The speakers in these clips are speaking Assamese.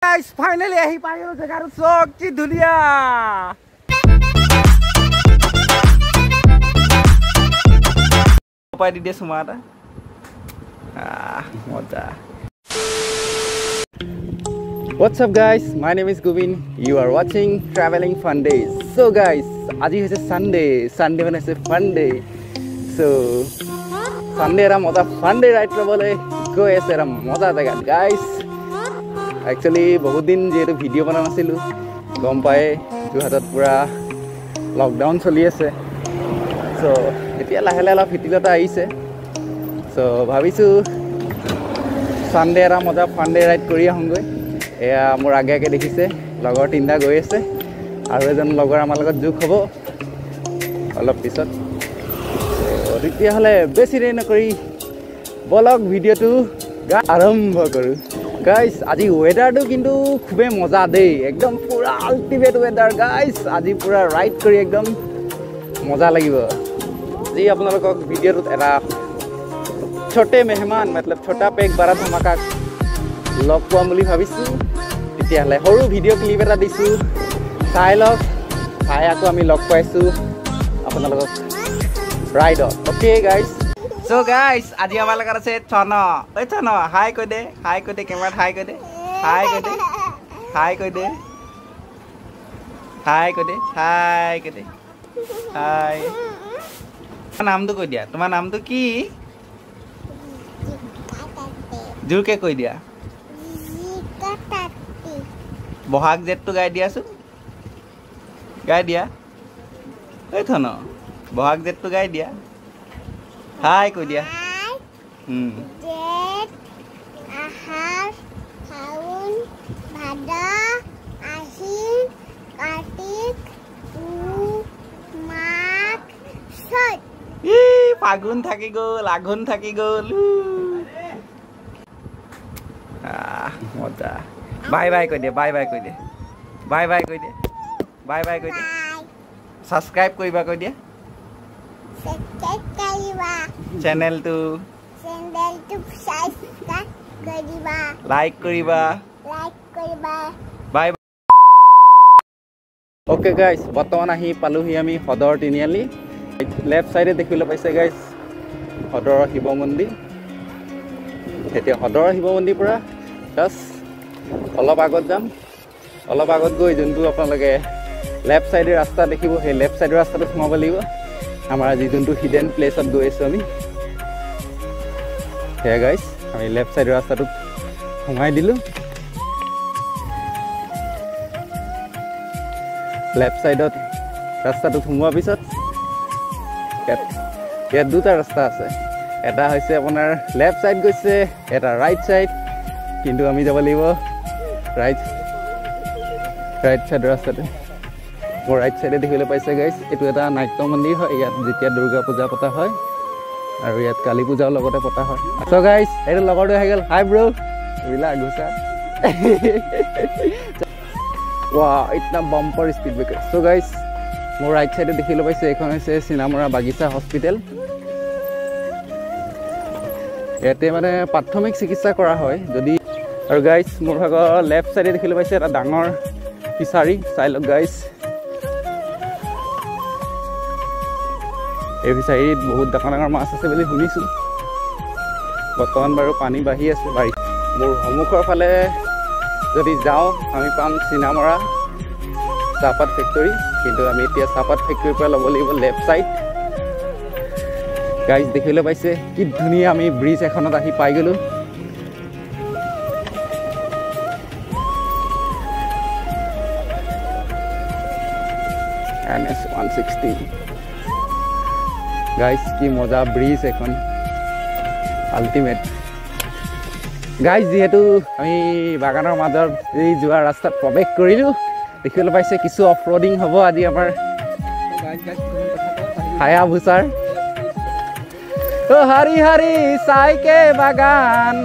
Guys, finally ahi paigalo jagaru sok ki dhuniya. Apa di dia Sumatra? Moja. What's up guys? My name is Gubin. You are watching Traveling Fun Days. So guys, aji hoise Sunday. Sunday mane hoise fun day. So Sunday ra moja fun day ride korobole goi ase ra moja jaga guys. Actually বহুত দিন যেটো ভিডিও বনা নাছিলো গম পায় যোৰহাটত পুৰা লকডাউন চলি আছে সো এতিয়া লাহে লাহে ফিটিলতা আহিছে সো ভাবিছো সানডে ৰা মজা ফানডে ৰাইড কৰি আহংগৈ এয়া মোৰ আগে আগে দেখিছে লগৰ তিনটা গৈ আছে আৰু এজন লগৰ আমাৰ লগত যোগ হ'ব অলপ পিছত তেতিয়া হলে বেছি দেৰি নকৰি ব্লগ ভিডিওটো আৰম্ভ কৰো Guys, আজি ওয়েদাৰটো কিন্তু খুবে মজা দেই একদম পুৰা আল্টিমেট ওয়েদাৰ গাইস আজি পুৰা ৰাইড কৰি একদম মজা লাগিব যি আপোনালোকক ভিডিওত এটা ছোটে মেহমান मतलब छोटा पे एक बड़ा धमाका লগ পাম বুলি ভাবিছো তেতিয়া হলে সৰু ভিডিও ক্লিপ এটা দিছো চাই লওক চাই আকৌ আমি লগ পাইছো আপোনালোকক রাইডত okay guys So guys, aji amar lagar ase Chana. Oi Chana, hi koi de camera hi koi de. Hi koi de. Hi koi de. Hi koi de. Hi koi de. Hi. Naam to koi dia. Tumhar naam to ki? Jur ke koi dia? Bohag jet to gai dia su? Gai dia? Oi Chana. Bohag jet to gai dia. Hai koi dia. Jet, ahar, saun, bhada, ahin, kartik, mak, sot. Fagun thaki gol, agun thaki gol. Moja. Bye bye koi dia, bye bye koi dia. Bye bye koi dia. Bye bye koi dia. Subscribe koriba koi dia. Channel to subscribe koriba like koriba bye okay guys বৰ্তমান আহি পালোহি আমি হদৰ তিনিআলি লেফট সাইডে দেখিলে পাইছে গাইস হদৰ শিৱ মন্দিৰ এতিয়া হদৰ শিৱ মন্দিৰ পৰা জাস্ট অলপ আগত যাম অলপ আগত গৈ যোনটো আপোনালোকে লেফট সাইডে ৰাস্তা দেখিব সেই লেফট সাইডৰ ৰাস্তাটো সোমাব লাগিব আমাৰ আজি যোনটো হিডেন প্লেছত গৈ আছো আমি হে গাইস আমি লেফট সাইডৰ ৰাস্তাটো সোমাই দিলো লেফট সাইডত ৰাস্তাটো সোমোৱাৰ পিছত ইয়াত দুটা ৰাস্তা আছে এটা হৈছে আপোনাৰ লেফট সাইড গৈছে এটা ৰাইট সাইড কিন্তু আমি যাব লাগিব ৰাইট সাইডৰ ৰাস্তাটো মোৰ ৰাইট সাইডে দেখিলে পাইছে গাইস এটো এটা নাট্য মন্দিৰ হয় ইয়াত যেতিয়া দুৰ্গা পূজা পতা হয় আৰু ইয়াত কালী পূজাৰ লগতে পতা হয় সো গাইস এটো লগৰটো হৈ গল হাই ব্ৰো বিলা গুছা ওয়াও ইতনা bumper speed breaker so guys মোৰ ৰাইট সাইডে দেখিলে পাইছে এখন হৈছে সিনামৰা বাগিচা হস্পিটেল ইয়াতে মানে প্ৰাথমিক চিকিৎসা কৰা হয় যদি আৰু গাইস মোৰ ভাগৰ লেফট সাইডে দেখিলে পাইছে এটা ডাঙৰ ফিচাৰী চাইলক গাইস এই ফিচাৰীত বহুত ডাঙৰ মাছ আছে বুলি শুনিছো বৰ্তমান বাৰু পানী বাঢ়ি আছে বাঢ়ি মোৰ সন্মুখৰ ফালে যদি যাওঁ আমি পাম সিনামৰা চাহপাত ফেক্টৰী কিন্তু আমি এতিয়া চাহপাত ফেক্টৰীৰ পৰা ল'ব লাগিব লেফট সাইড গাইস দেখিলে পাইছে কি ধুনীয়া আমি ব্ৰিজ এখনত আহি পাই গলো NS 160 गाइस की मजा ब्रिज এখন আল্টিমেট গাইস যেহেতু আমি বাগানৰ মাজৰ এই যোৱা ৰাস্তাত প্ৰৱেশ কৰিলো দেখিবলৈ পাইছে কিছু অফ ৰোডিং হ'ব আজি আমাৰ হায়াবুসাৰ ও হাৰি হাৰি সাইকে বাগান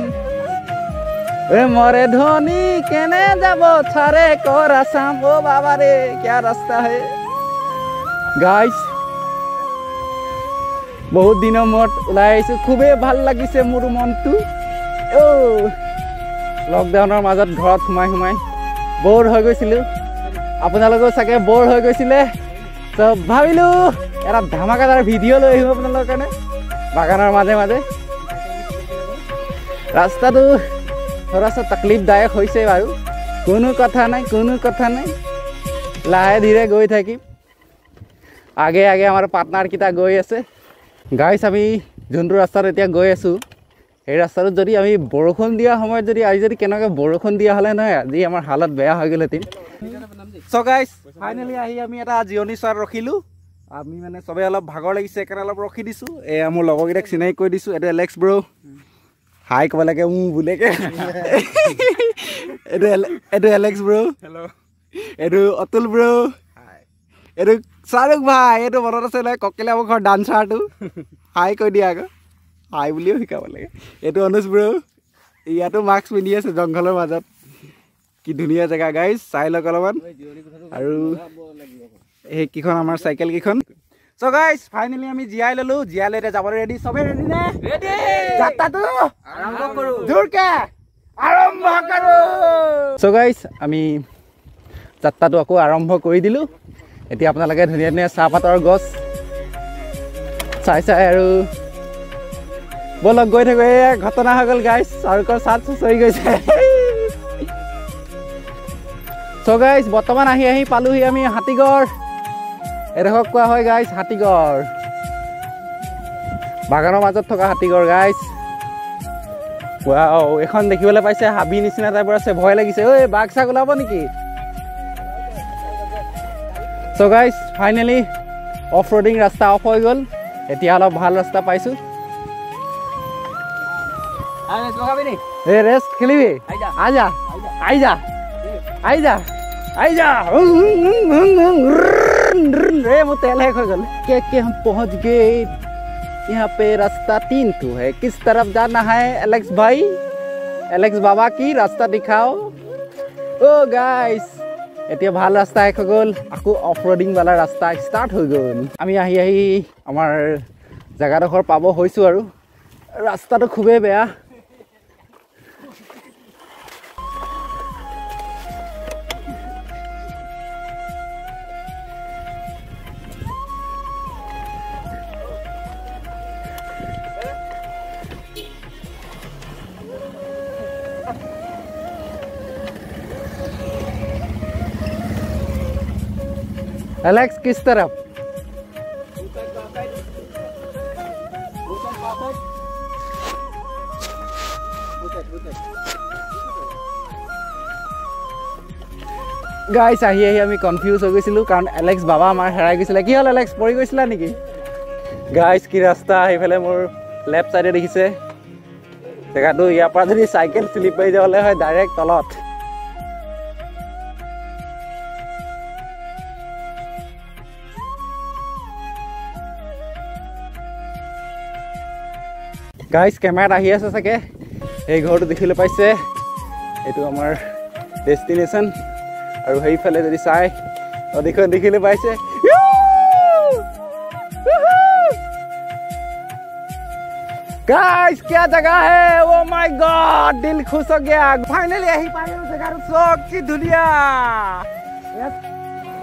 এ মৰে ধনী কেনে যাব ছাৰে কৰা সাম ও বাবা ৰে क्या रास्ता है गाइस बहुत দিনৰ মূৰত ওলাই আহিছো খুবে ভাল লাগিছে মোৰ মনটো ও লকডাউনৰ মাজত ঘৰত সোমাই বৰ হৈ গৈছিলোঁ আপোনালোকেও চাগে বৰ হৈ গৈছিলে তো ভাবিলোঁ এটা ধামাকাদাৰ ভিডিঅ' লৈ আহিম আপোনালোকৰ কাৰণে বাগানৰ মাজে মাজে ৰাস্তাটো থোৰাছা তকলিফদায়ক হৈছে বাৰু কোনো কথা নাই লাহে ধীৰে গৈ থাকিম আগে আমাৰ পাৰ্টনাৰকেইটা গৈ আছে গাইছ আমি যোনটো ৰাস্তাত এতিয়া গৈ আছোঁ এই ৰাস্তাটোত যদি আমি বৰষুণ দিয়া সময়ত আজি যদি কেনেকৈ বৰষুণ দিয়া হ'লে নহয় আজি আমাৰ হালত বেয়া হৈ গ'লহেঁতেন চ' গাইছ ফাইনেলি আহি আমি এটা জিৰণি চোৱাত ৰখিলোঁ আমি মানে চবেই অলপ ভাগৰ লাগিছে সেইকাৰণে অলপ ৰখি দিছোঁ এয়া মোৰ লগৰকেইটাক চিনাকি কৰি দিছোঁ এইটো এলেক্স ব্ৰ হাই ক'ব লাগে বোলেকে এইটো এলেক্স ব্ৰ হেল্ল' এইটো অতুল ব্ৰ এইটো শ্বাহৰুখ ভাই এইটো মনত আছে নহয় ককিলা মুখৰ ডান্সাৰটো হাই কৈ দিয়া আকৌ হাই বুলিও শিকাব লাগে এইটো অনুজ ব্ৰ ইয়াতো মাস্ক পিন্ধি আছে জংঘলৰ মাজত কি ধুনীয়া জেগা গাইজ চাই লওক অলপমান আৰু সেইকেইখন আমাৰ চাইকেল কেইখন চ' গাইজ ফাইনেলি আমি জীয়াই ল'লোঁ জীয়াই লৈ এতিয়া যাবলৈ ৰেডি চবেই ৰেডি নে যাত্ৰাটো আৰম্ভ কৰোঁ জোৰকে আৰম্ভ কৰোঁ চ' গাইজ আমি যাত্ৰাটো আকৌ আৰম্ভ কৰি দিলোঁ এতিয়া আপোনালোকে ধুনীয়া ধুনীয়া চাহপাতৰ গছ চাই আৰু বলক গৈ থাকোঁ এই ঘটনা হৈ গ'ল গাইজ চাৰুকৰ চাট চুচৰি গৈছে চ' গাইজ বৰ্তমান আহি পালোহি আমি হাতীগড় এডোখৰক কোৱা হয় গাইজ হাতীগড় বাগানৰ মাজত থকা হাতীগড় গাইজ ৱাও এখন দেখিবলৈ পাইছে হাবি নিচিনা টাইপৰ আছে ভয় লাগিছে ঐ বাঘ চাঘ ওলাব নেকি চ' গাইজ ফাইনেলি অফ ৰোডিং ৰাস্তা অফ হৈ গ'ল এতিয়া অলপ ভাল ৰাস্তা পাইছোঁ এই ৰেষ্ট খেলিবি आइजा रे वो तेल है खगल के हम पहुंच गए यहाँ पे रास्ता 3 तो है किस तरफ जाना है एलेक्स भाई एलेक्स बाबा की रास्ता दिखाओ ओ गाइस এতিয়া ভাল ৰাস্তা হৈ গ'ল আকৌ অফ ৰোডিং वाला ৰাস্তা ষ্টাৰ্ট হৈ গ'ল আমি আহি আমাৰ জায়গাডোখৰ পাব হৈছোঁ আৰু ৰাস্তাটো খুবেই বেয়া एलेक्स किस तरफ गाइस आহি আমি কনফিউজ হৈ গৈছিলোঁ কাৰণ এলেক্স বাবা আমাৰ হেৰাই গৈছিলে কি হ'ল এলেক্স পৰি গৈছিলা নেকি গাইস কি ৰাস্তা এইফালে মোৰ লেফট সাইডে দেখিছে জেগাটো ইয়াৰ পৰা যদি সাইকেল স্লিপ হৈ যাবলে হয় ডাইৰেক্ট তলত गाइस कैमेरा आহি আছে সকে এই ঘৰটো দেখিলে পাইছে এটো আমাৰ ডেস্টিনেশন আৰু হেইফালে যদি চাই দেখিলে পাইছে गाइस क्या जगह है ओ माय गॉड दिल खुश हो गया फाइनली आহি পাই গলো জেগাটো চক কি ধুনিয়া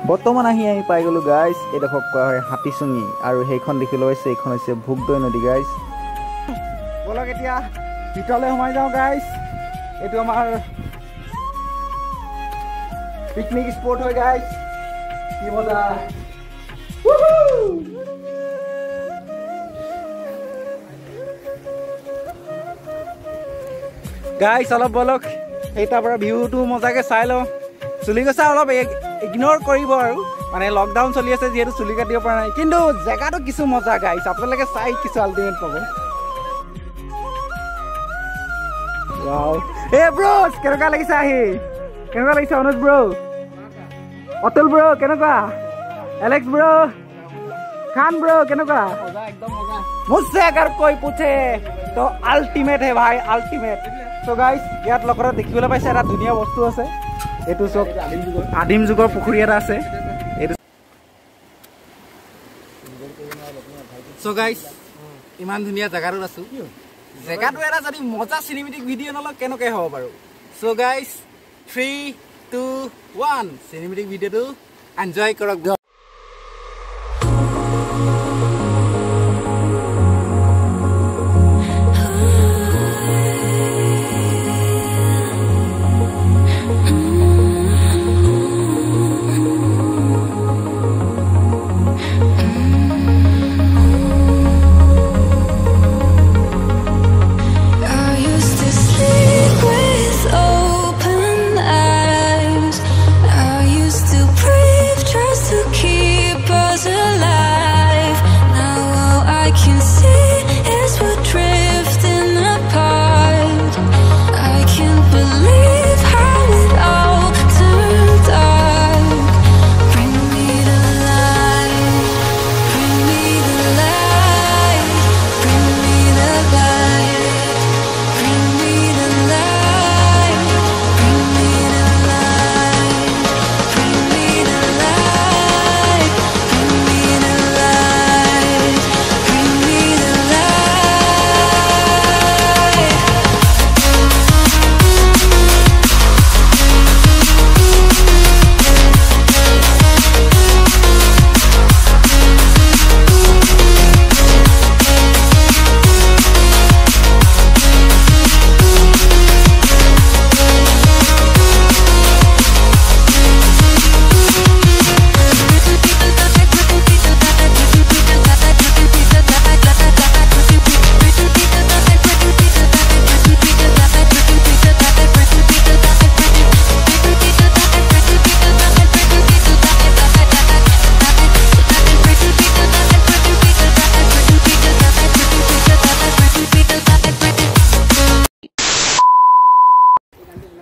বৰ্তমান আহি পাই গলো গাইস এই দেখক কোৱা হয় হাতীচুঙি আৰু হেইখন দেখিলে হৈছে এইখন হৈছে ভুগদৈ নদী গাইস বলক এতিয়া ভিতৰলৈ সোমাই যাওঁ গাইস এটো আমাৰ পিকনিক স্পট হয় গাইস কি মজা গাইস অলপ বলক এইটা পৰা ভিউটো মজাকে চাই লওঁ চুলি গছা অলপ ইগনোৰ কৰিব আৰু মানে লকডাউন চলি আছে যেহেতু চুলি কাটিব পৰা নাই কিন্তু জেগাটো কিছু মজা গাইস আপোনালোকে চাই কিছু আল্টিমেট পাব वाओ ए ब्रोस केनका লাগিছে আহি কেনকা লাগিছে অনুজ ব্ৰো অতুল ব্ৰো কেনকা एलेक्स ब्रो खान ब्रो केनका मजा एकदम मजा मुझसे अगर कोई पूछे तो अल्टीमेट है भाई अल्टीमेट सो गाइस ইয়াত লগৰা দেখিবলৈ পাইছে এটা ধুনিয়া বস্তু আছে এটো সব আদিম যুগৰ পুখুৰী এটা আছে সো গাইস ইমান ধুনিয়া জাগাত আছো জেগাটো এটা যদি মজা সিনেমেটিক ভিডিও নল কেনকে হ'ব বাৰু So guys, 3, 2, 1 cinematic video to enjoy korok.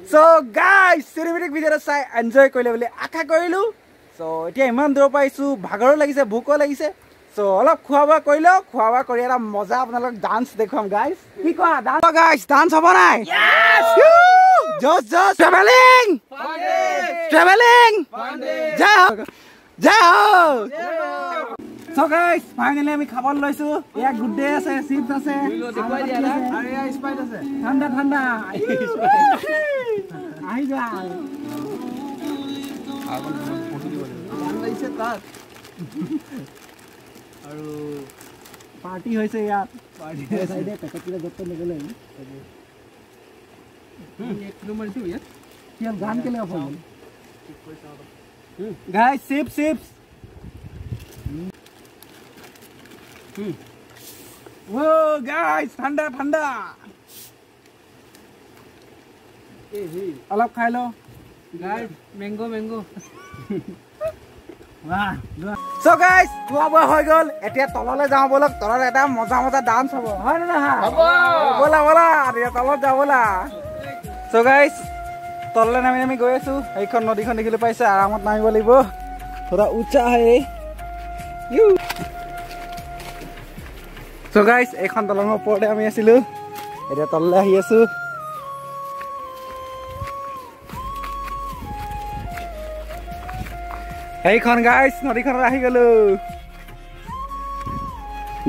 So guys, cinematic video to sai enjoy koile bole akha korilu. So etia iman dur paisu bhagaro lagise bhuko lagise. So olop khuawa koilo khuawa kori era moja apnalok dance dekham guys. Ki koa dance? So guys, dance hobo nai? Yes! Just traveling! Traveling! Jao! So guys, finally আমি খাবার লইছো এক গুড ডে আছে চিপস আছে দেখুৱাই দিয়া না আৰু ইয়া স্পাইট আছে ঠান্ডা ঠান্ডা আই যা আগন ফটো দিব গান লাইছে তাত আৰু পাৰ্টি হৈছে ইয়াত পাৰ্টি সাইডে পেকেটলে গতে লগলে 1 কিলোমিটাৰ ইয়াত কি গান কেলে অফ হ'ল guys chips Whoa guys, thanda. Alap khai lo. Guys, mango. Wah. So guys, khua hoi gol. Etia tolole jao bolok, tolole eta moja dance hobo. Hoy na ha. Hobo. Bola. Etia tolot jao bola. So guys, tolole nami goi asu. Eikhon nodi khon dekhile paise aramot namibo laibo. Thoda ucha hai. You. So guys, ekhon dolong opore ami asilu. Etia tolle ahi asu. Ekhon guys, nodi khon ahi gelu.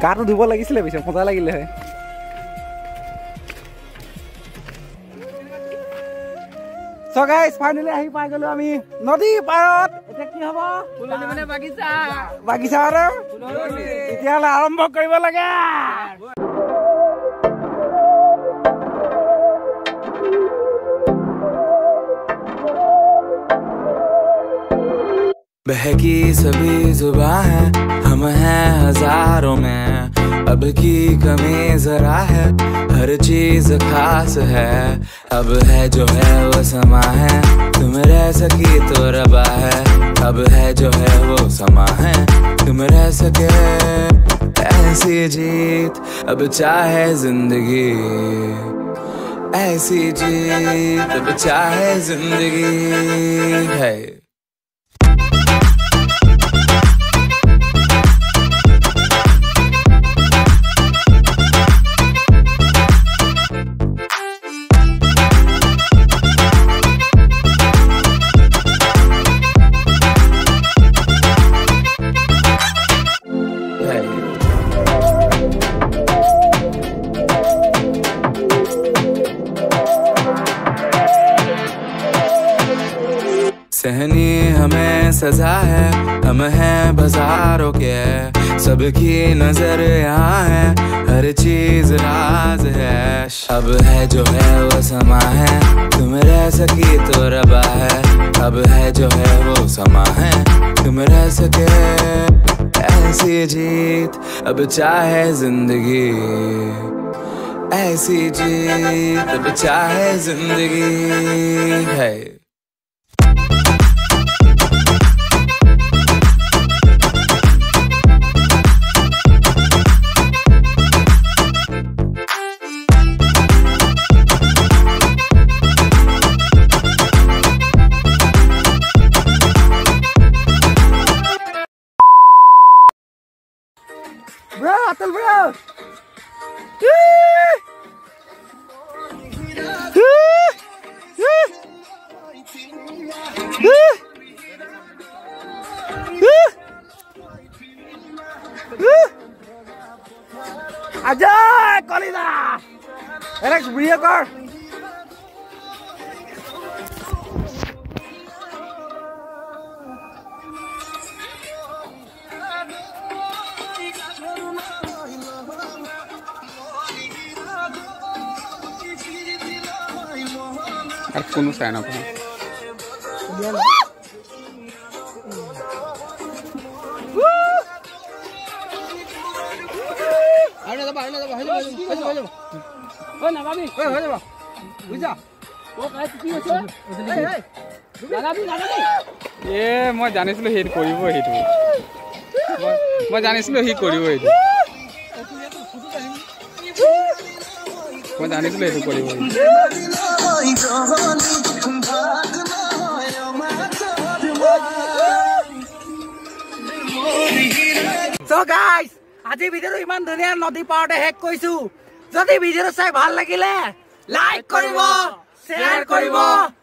Gato dhubo lagisile bise moja lagile hoy. So guys, finally ahi pai gelu ami nodi parot. Eta ki hobo? Fuloni mane bagisa are? Fuloni. Etia la arambho koribo lage. बहकी सभी जुबां है हम हैं हजारों में अब की कमी जरा है हर चीज खास है अब है जो है वो समा है तुम रह सकी तो रबा है अब है जो है वो समा है तुम रह सके ऐसी जीत अब चाहे जिंदगी ऐसी जीत अब चाहे जिंदगी है सहनी हमें सजा है, हम हैं बाजारों के, सबकी नजर यहाँ है, हर चीज राज है। अब है जो है वो समा है, तुम रह सकी तो रबा है। अब है जो है वो समा है, तुम रह सके ऐसी जीत, अब चाहे जिंदगी ऐसी जीत, अब चाहे जिंदगी है। Bro, Atul bro. Ajay, Kolida. Alex, video car. আর কোনো চাই না কোনো মই জানিছিলো সি কৰিব, সেইটো মই জানিছিলো সি কৰিব, সেইটো মই জানিছিলো সেইটো কৰিব। So guys, আজি ভিডিওটো ইমান ধুনীয়া নদী পাৰতে শেষ কৰিছো। যদি ভিডিওটো চাই ভাল লাগিলে লাইক কৰিব, শ্বেয়াৰ কৰিব,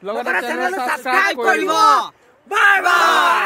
লগতে চেনেলটো সাবস্ক্ৰাইব কৰিব। Bye bye.